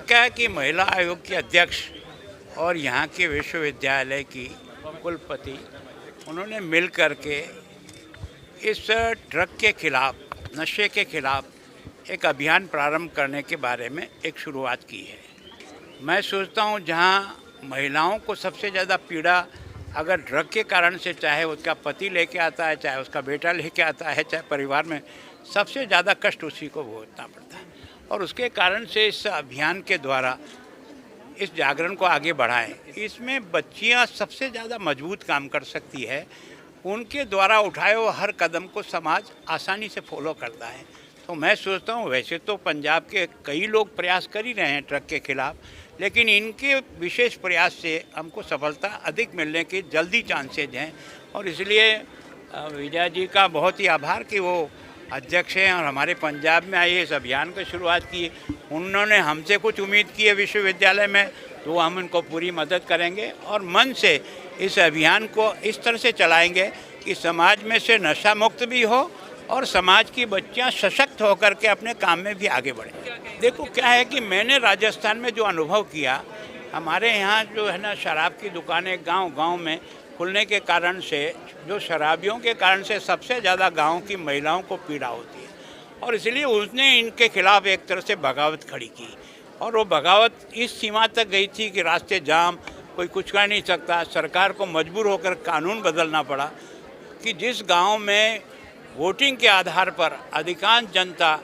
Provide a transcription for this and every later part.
क्या है कि महिला आयोग की अध्यक्ष और यहाँ के विश्वविद्यालय की कुलपति उन्होंने मिल कर के इस ड्रग के खिलाफ, नशे के खिलाफ एक अभियान प्रारंभ करने के बारे में एक शुरुआत की है। मैं सोचता हूँ जहाँ महिलाओं को सबसे ज़्यादा पीड़ा अगर ड्रग के कारण से, चाहे उसका पति लेके आता है, चाहे उसका बेटा लेके आता है, चाहे परिवार में, सबसे ज़्यादा कष्ट उसी को भुगतना पड़ता है। और उसके कारण से इस अभियान के द्वारा इस जागरण को आगे बढ़ाएं। इसमें बच्चियां सबसे ज़्यादा मजबूत काम कर सकती है। उनके द्वारा उठाए हुए हर कदम को समाज आसानी से फॉलो करता है। तो मैं सोचता हूँ वैसे तो पंजाब के कई लोग प्रयास कर ही रहे हैं ड्रग के खिलाफ, लेकिन इनके विशेष प्रयास से हमको सफलता अधिक मिलने के जल्दी चांसेज हैं। और इसलिए विजय जी का बहुत ही आभार कि वो अध्यक्ष हैं और हमारे पंजाब में आइए इस अभियान की शुरुआत की। उन्होंने हमसे कुछ उम्मीद की है विश्वविद्यालय में, तो हम उनको पूरी मदद करेंगे और मन से इस अभियान को इस तरह से चलाएंगे कि समाज में से नशा मुक्त भी हो और समाज की बच्चियां सशक्त होकर के अपने काम में भी आगे बढ़ें। देखो क्या है कि मैंने राजस्थान में जो अनुभव किया, हमारे यहाँ जो है ना शराब की दुकानें गांव-गांव में खुलने के कारण से, जो शराबियों के कारण से सबसे ज़्यादा गांव की महिलाओं को पीड़ा होती है और इसलिए उसने इनके खिलाफ एक तरह से बगावत खड़ी की। और वो बगावत इस सीमा तक गई थी कि रास्ते जाम, कोई कुछ कर नहीं सकता। सरकार को मजबूर होकर कानून बदलना पड़ा कि जिस गांव में वोटिंग के आधार पर अधिकांश जनता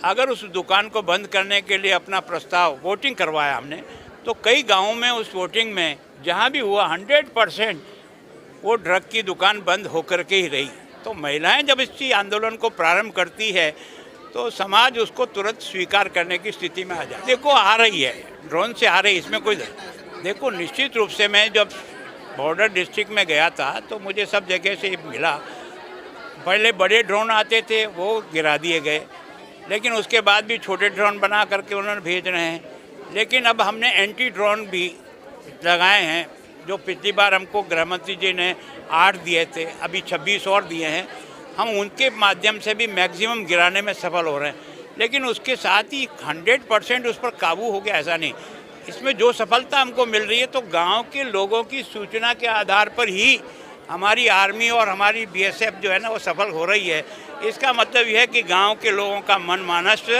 अगर उस दुकान को बंद करने के लिए अपना प्रस्ताव वोटिंग करवाया हमने, तो कई गाँवों में उस वोटिंग में जहाँ भी हुआ 100% वो ड्रग की दुकान बंद होकर के ही रही। तो महिलाएं जब इसी आंदोलन को प्रारंभ करती है तो समाज उसको तुरंत स्वीकार करने की स्थिति में आ जाए। देखो आ रही है, ड्रोन से आ रही है, इसमें कोई देखो निश्चित रूप से मैं जब बॉर्डर डिस्ट्रिक्ट में गया था तो मुझे सब जगह से मिला। पहले बड़े ड्रोन आते थे, वो गिरा दिए गए, लेकिन उसके बाद भी छोटे ड्रोन बना करके उन्होंने भेज रहे हैं। लेकिन अब हमने एंटी ड्रोन भी लगाए हैं, जो पिछली बार हमको गृह मंत्री जी ने 8 दिए थे, अभी 26 और दिए हैं। हम उनके माध्यम से भी मैक्सिमम गिराने में सफल हो रहे हैं, लेकिन उसके साथ ही 100% उस पर काबू हो गया ऐसा नहीं। इसमें जो सफलता हमको मिल रही है तो गांव के लोगों की सूचना के आधार पर ही हमारी आर्मी और हमारी बीएसएफ जो है ना वो सफल हो रही है। इसका मतलब यह है कि गांव के लोगों का मन मानस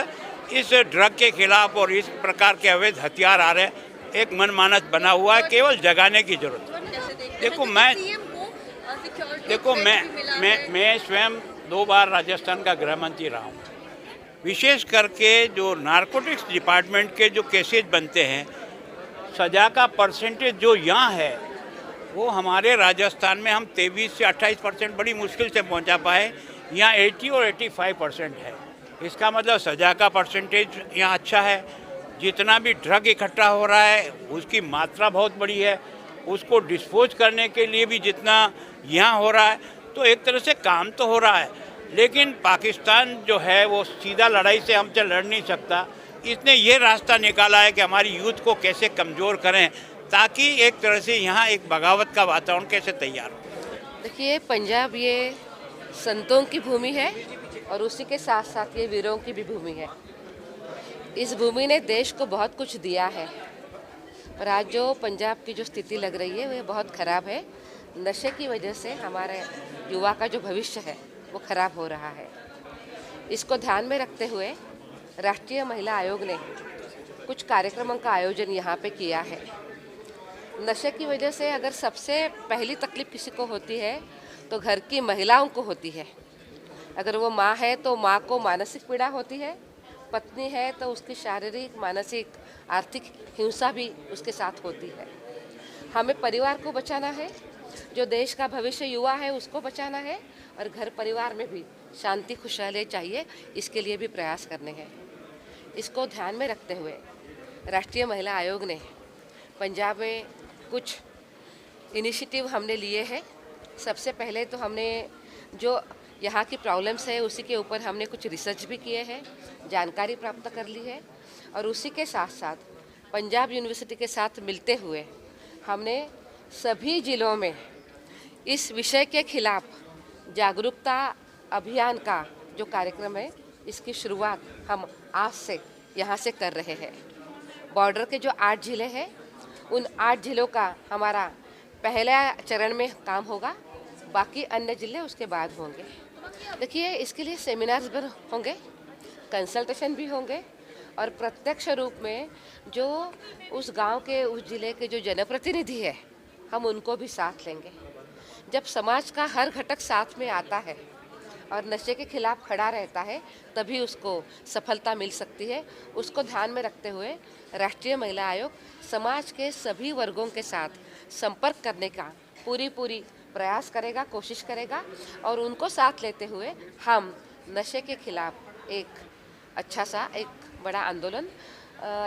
इस ड्रग के खिलाफ और इस प्रकार के अवैध हथियार आ रहे हैं, एक मन मानस बना हुआ है, केवल जगाने की जरूरत है। देखो मैं स्वयं 2 बार राजस्थान का गृह मंत्री रहा हूँ। विशेष करके जो नारकोटिक्स डिपार्टमेंट के जो केसेज बनते हैं, सजा का परसेंटेज जो यहाँ है वो हमारे राजस्थान में हम 23 से 28% बड़ी मुश्किल से पहुँचा पाए, यहाँ 80 और 85% है। इसका मतलब सजा का परसेंटेज यहाँ अच्छा है। जितना भी ड्रग इकट्ठा हो रहा है उसकी मात्रा बहुत बड़ी है, उसको डिस्पोज करने के लिए भी जितना यहाँ हो रहा है, तो एक तरह से काम तो हो रहा है। लेकिन पाकिस्तान जो है वो सीधा लड़ाई से हमसे लड़ नहीं सकता। इसने ये रास्ता निकाला है कि हमारी यूथ को कैसे कमज़ोर करें ताकि एक तरह से यहाँ एक बगावत का वातावरण कैसे तैयार हो। देखिए, पंजाब ये संतों की भूमि है और उसी के साथ साथ ये वीरों की भी भूमि है। इस भूमि ने देश को बहुत कुछ दिया है, पर आज जो पंजाब की जो स्थिति लग रही है वो बहुत ख़राब है। नशे की वजह से हमारे युवा का जो भविष्य है वो ख़राब हो रहा है। इसको ध्यान में रखते हुए राष्ट्रीय महिला आयोग ने कुछ कार्यक्रमों का आयोजन यहाँ पे किया है। नशे की वजह से अगर सबसे पहली तकलीफ किसी को होती है तो घर की महिलाओं को होती है। अगर वो माँ है तो माँ को मानसिक पीड़ा होती है, पत्नी है तो उसकी शारीरिक, मानसिक, आर्थिक हिंसा भी उसके साथ होती है। हमें परिवार को बचाना है, जो देश का भविष्य युवा है उसको बचाना है, और घर परिवार में भी शांति खुशहाली चाहिए, इसके लिए भी प्रयास करने हैं। इसको ध्यान में रखते हुए राष्ट्रीय महिला आयोग ने पंजाब में कुछ इनिशिएटिव हमने लिए हैं। सबसे पहले तो हमने जो यहाँ की प्रॉब्लम्स है उसी के ऊपर हमने कुछ रिसर्च भी किए हैं, जानकारी प्राप्त कर ली है, और उसी के साथ साथ पंजाब यूनिवर्सिटी के साथ मिलते हुए हमने सभी ज़िलों में इस विषय के खिलाफ जागरूकता अभियान का जो कार्यक्रम है इसकी शुरुआत हम आज से यहाँ से कर रहे हैं। बॉर्डर के जो 8 ज़िले हैं, उन 8 ज़िलों का हमारा पहला चरण में काम होगा, बाकी अन्य ज़िले उसके बाद होंगे। देखिए, इसके लिए सेमिनार्स भी होंगे, कंसल्टेशन भी होंगे और प्रत्यक्ष रूप में जो उस गांव के, उस ज़िले के जो जनप्रतिनिधि है, हम उनको भी साथ लेंगे। जब समाज का हर घटक साथ में आता है और नशे के खिलाफ खड़ा रहता है, तभी उसको सफलता मिल सकती है। उसको ध्यान में रखते हुए राष्ट्रीय महिला आयोग समाज के सभी वर्गों के साथ संपर्क करने का पूरी प्रयास करेगा, कोशिश करेगा और उनको साथ लेते हुए हम नशे के खिलाफ एक अच्छा सा एक बड़ा आंदोलन,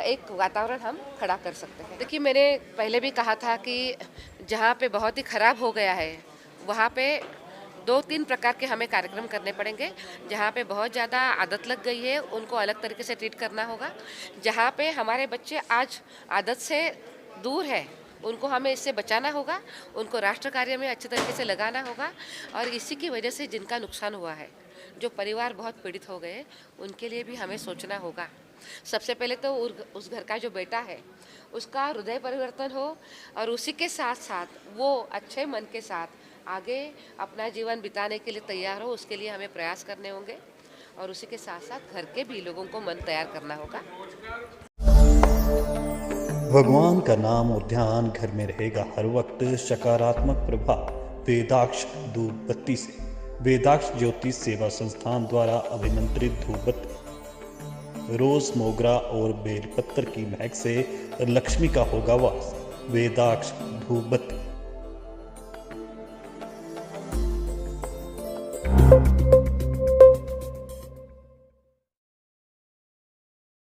एक वातावरण हम खड़ा कर सकते हैं। देखिए, मैंने पहले भी कहा था कि जहाँ पे बहुत ही खराब हो गया है, वहाँ पे 2-3 प्रकार के हमें कार्यक्रम करने पड़ेंगे। जहाँ पे बहुत ज़्यादा आदत लग गई है, उनको अलग तरीके से ट्रीट करना होगा। जहाँ पे हमारे बच्चे आज आदत से दूर है, उनको हमें इससे बचाना होगा, उनको राष्ट्र कार्य में अच्छे तरीके से लगाना होगा और इसी की वजह से जिनका नुकसान हुआ है, जो परिवार बहुत पीड़ित हो गए, उनके लिए भी हमें सोचना होगा। सबसे पहले तो उस घर का जो बेटा है, उसका हृदय परिवर्तन हो और उसी के साथ साथ वो अच्छे मन के साथ आगे अपना जीवन बिताने के लिए तैयार हो, उसके लिए हमें प्रयास करने होंगे और उसी के साथ साथ घर के भी लोगों को मन तैयार करना होगा। भगवान का नाम और ध्यान घर में रहेगा हर वक्त। सकारात्मक प्रभाव वेदाक्ष धूप बत्ती से। वेदाक्ष ज्योतिष सेवा संस्थान द्वारा अभिमंत्रित धूप बत्ती रोज, मोगरा और बेलपत्र की महक से लक्ष्मी का होगा वास। वेदाक्ष धूप बत्ती।